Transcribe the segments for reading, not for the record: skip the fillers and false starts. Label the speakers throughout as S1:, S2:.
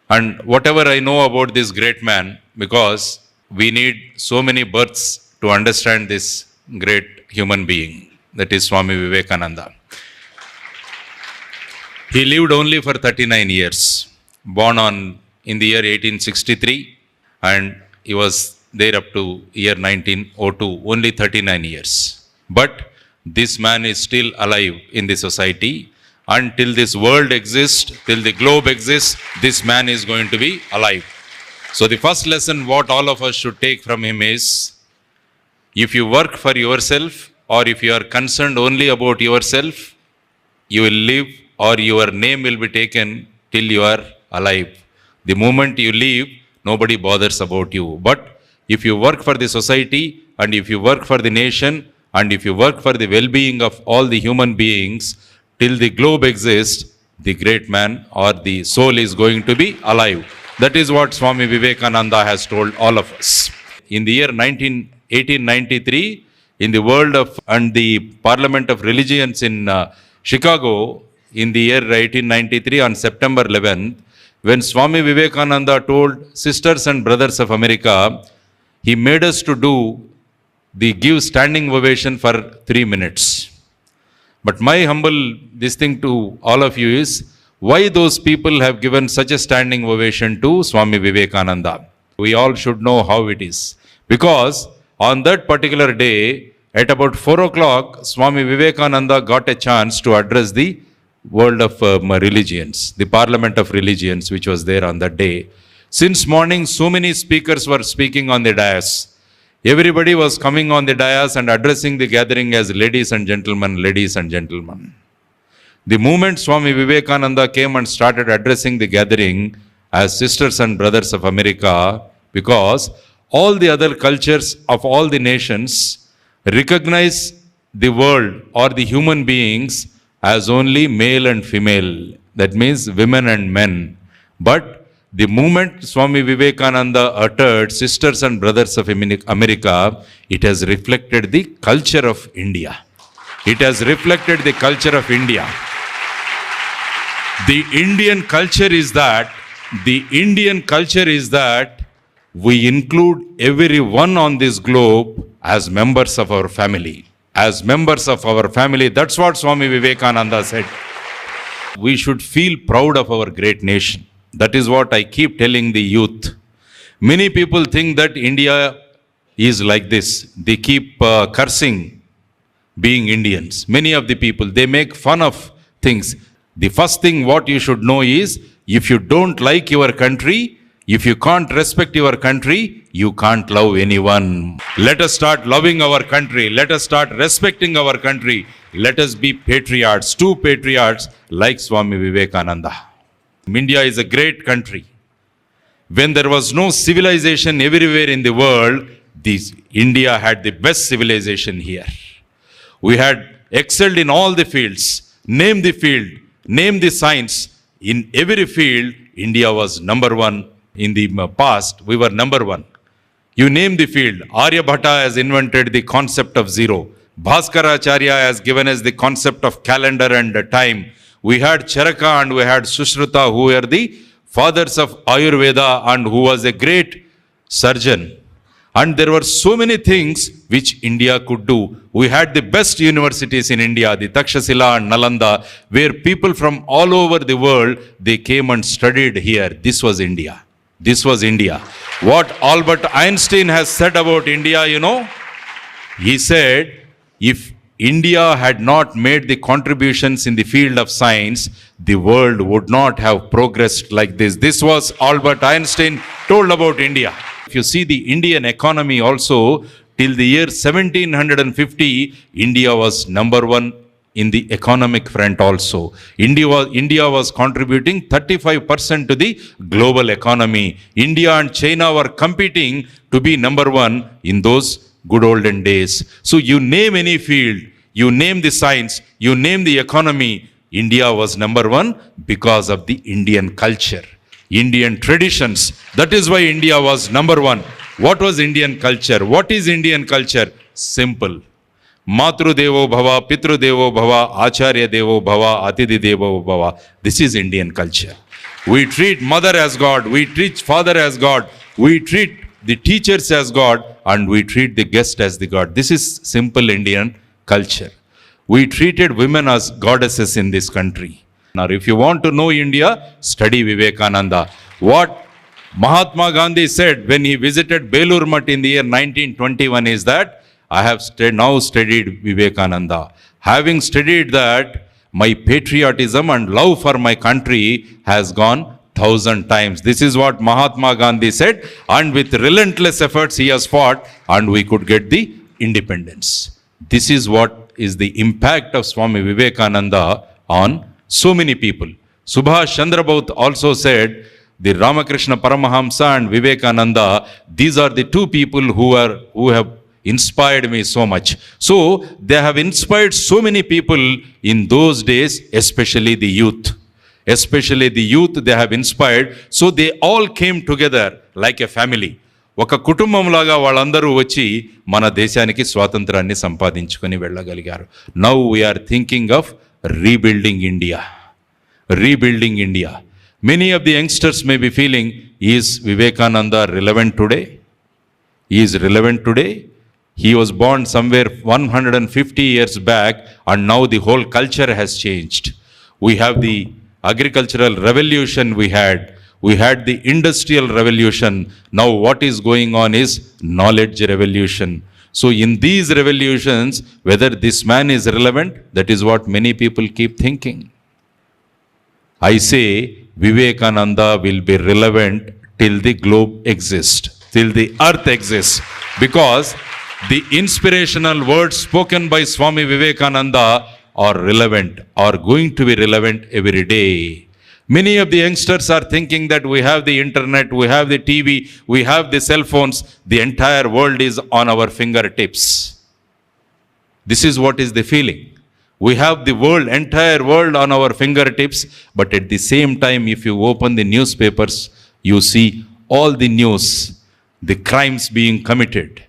S1: And whatever I know about this great man, because we need so many births to understand this great human being, that is Swami Vivekananda. He lived only for 39 years, born in the year 1863, and he was there up to year 1902, only 39 years. But this man is still alive in the society. Until this world exists, till the globe exists, this man is going to be alive. So the first lesson what all of us should take from him is, if you work for yourself, or if you are concerned only about yourself, you will live, or your name will be taken till you are alive. The moment you leave, nobody bothers about you. But if you work for the society, and if you work for the nation, and if you work for the well-being of all the human beings, till the globe exists, the great man or the soul is going to be alive. That is what Swami Vivekananda has told all of us. In the year 1893, in the world of and the Parliament of Religions in Chicago, in the year 1893 on September 11th, when Swami Vivekananda told sisters and brothers of America, he made us to give standing ovation for 3 minutes. But my humble thing to all of you is, why those people have given such a standing ovation to Swami Vivekananda? We all should know how it is. Because on that particular day, at about 4 o'clock, Swami Vivekananda got a chance to address the world of religions, the Parliament of Religions, which was there on that day. Since morning, so many speakers were speaking on the dais. Everybody was coming on the dais and addressing the gathering as ladies and gentlemen, ladies and gentlemen. The moment Swami Vivekananda came and started addressing the gathering as sisters and brothers of America, because all the other cultures of all the nations recognize the world or the human beings as only male and female, that means women and men. But the moment Swami Vivekananda uttered sisters and brothers of America, it has reflected the culture of India. It has reflected the culture of India. The Indian culture is that we include everyone on this globe as members of our family. As members of our family. That's what Swami Vivekananda said. We should feel proud of our great nation. That is what I keep telling the youth. Many people think that India is like this. They keep cursing being Indians. Many of the people, they make fun of things. The first thing what you should know is, if you don't like your country, if you can't respect your country, you can't love anyone. Let us start loving our country. Let us start respecting our country. Let us be patriots, true patriots like Swami Vivekananda. India is a great country. When there was no civilization everywhere in the world, India had the best civilization here. We had excelled in all the fields. Name the field, name the science. In every field, India was number one. In the past, we were number one. You name the field. Aryabhatta has invented the concept of zero. Bhaskaracharya has given us the concept of calendar and time. We had Charaka and we had Sushruta, who were the fathers of Ayurveda and who was a great surgeon. And there were so many things which India could do. We had the best universities in India, the Takshashila and Nalanda, where people from all over the world, they came and studied here. This was India. This was India. What Albert Einstein has said about India, he said, if India had not made the contributions in the field of science, the world would not have progressed like this. This was Albert Einstein told about India. If you see the Indian economy also, till the year 1750, India was number one in the economic front also. India was contributing 35% to the global economy. India and China were competing to be number one in those good olden days. So you name any field, you name the science, you name the economy, India was number one because of the Indian culture, Indian traditions. That is why India was number one. What was Indian culture? What is Indian culture? Simple. Matru Devo Bhava, Pitru Devo Bhava, Acharya Devo Bhava, Atidhi Devo Bhava. This is Indian culture. We treat mother as God, we treat father as God, we treat the teachers as God, and we treat the guest as the God. This is simple Indian culture. We treated women as goddesses in this country. Now, if you want to know India, study Vivekananda. What Mahatma Gandhi said when he visited Belur Math in the year 1921 is that, I have now studied Vivekananda. Having studied that, my patriotism and love for my country has gone 1,000 times. This is what Mahatma Gandhi said, and with relentless efforts he has fought, and we could get the independence. This is what is the impact of Swami Vivekananda on so many people. Subhash Chandra Bose also said, the Ramakrishna Paramahamsa and Vivekananda, these are the two people who have inspired me so much. So they have inspired so many people in those days, especially the youth. Especially the youth they have inspired. So they all came together like a family. ఒక కుటుంబంలాగా వాళ్ళందరూ వచ్చి మన దేశానికి స్వాతంత్రాన్ని సంపాదించుకొని వెళ్ళగలిగారు. Now we are thinking of rebuilding India. Rebuilding India. Many of the youngsters may be feeling, is Vivekananda relevant today? He is relevant today. He was born somewhere 150 years back, and now the whole culture has changed. We have the agricultural revolution we had the industrial revolution. Now what is going on is knowledge revolution. So in these revolutions, whether this man is relevant, that is what many people keep thinking. I say Vivekananda will be relevant till the globe exists, till the earth exists, because the inspirational words spoken by Swami Vivekananda are relevant, are going to be relevant every day. Many of the youngsters are thinking that we have the internet, we have the TV, we have the cell phones, the entire world is on our fingertips. This is what is the feeling. We have the world, entire world on our fingertips, but at the same time, if you open the newspapers, you see all the news, the crimes being committed,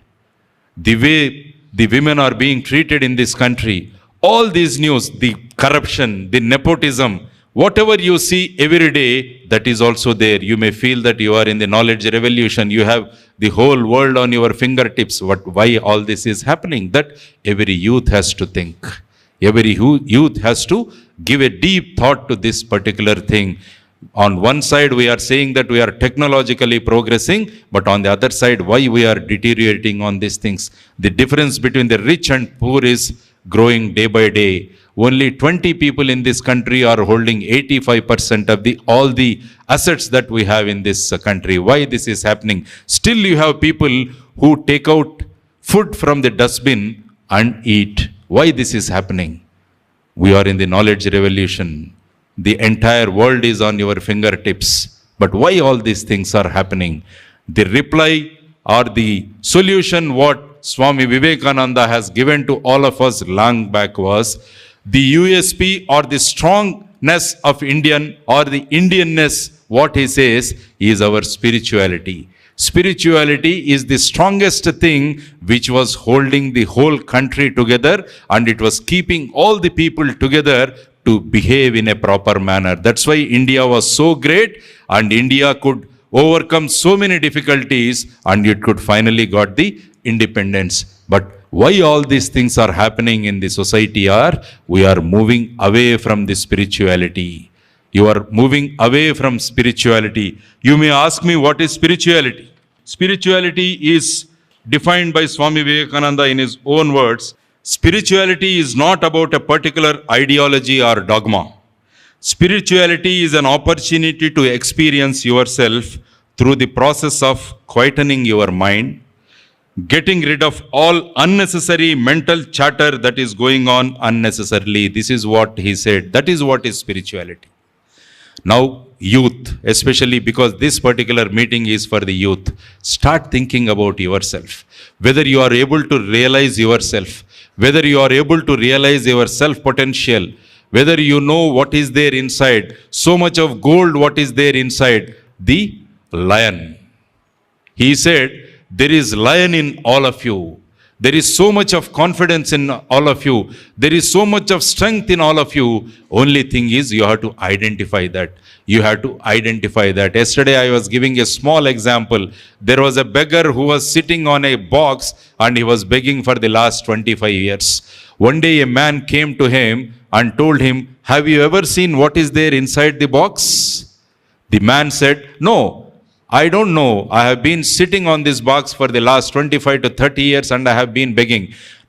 S1: the way the women are being treated in this country, all these news, the corruption, the nepotism, whatever you see every day, that is also there. You may feel that you are in the knowledge revolution, you have the whole world on your fingertips. Why all this is happening? That every youth has to think. Every youth has to give a deep thought to this particular thing. On one side, we are saying that we are technologically progressing, but on the other side, why we are deteriorating on these things? The difference between the rich and poor is growing day by day. Only 20 people in this country are holding 85% of all the assets that we have in this country. Why this is happening? Still you have people who take out food from the dustbin and eat. Why this is happening? We are in the knowledge revolution. The entire world is on your fingertips. But why all these things are happening? The reply or the solution what Swami Vivekananda has given to all of us long back was, the USP or the strongness of Indian or the Indianness, what he says, is our spirituality. Spirituality is the strongest thing which was holding the whole country together, and it was keeping all the people together to behave in a proper manner. That's why India was so great, and India could overcome so many difficulties, and it could finally got the independence. But why all these things are happening in the society are, we are moving away from the spirituality. You are moving away from spirituality. You may ask me, what is spirituality? Spirituality is defined by Swami Vivekananda in his own words. Spirituality is not about a particular ideology or dogma. Spirituality is an opportunity to experience yourself through the process of quietening your mind, getting rid of all unnecessary mental chatter that is going on unnecessarily. This is what he said. That is what is spirituality. Now, youth, especially because this particular meeting is for the youth, start thinking about yourself. Whether you are able to realize yourself, whether you are able to realize your self potential, whether you know what is there inside, so much of gold what is there inside the lion. He said, there is lion in all of you. There is so much of confidence in all of you. There is so much of strength in all of you. Only thing is you have to identify that. You have to identify that. Yesterday I was giving a small example. There was a beggar who was sitting on a box and he was begging for the last 25 years. One day a man came to him and told him, "Have you ever seen what is there inside the box?" The man said, "No, I don't know. I have been sitting on this box for the last 25 to 30 years and I have been begging."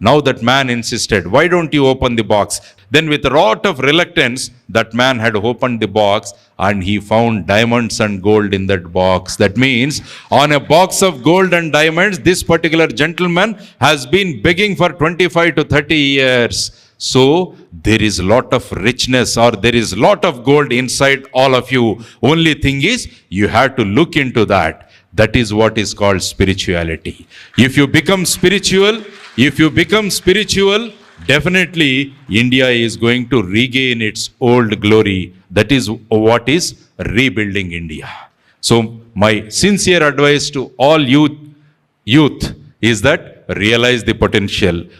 S1: Now that man insisted, "Why don't you open the box?" Then with a lot of reluctance, that man had opened the box and he found diamonds and gold in that box. That means on a box of gold and diamonds, this particular gentleman has been begging for 25 to 30 years. So there is lot of richness or there is lot of gold inside all of you. Only thing is you have to look into that. That is what is called spirituality. If you become spiritual, definitely India is going to regain its old glory. That is what is rebuilding India. So my sincere advice to all youth is that realize the potential.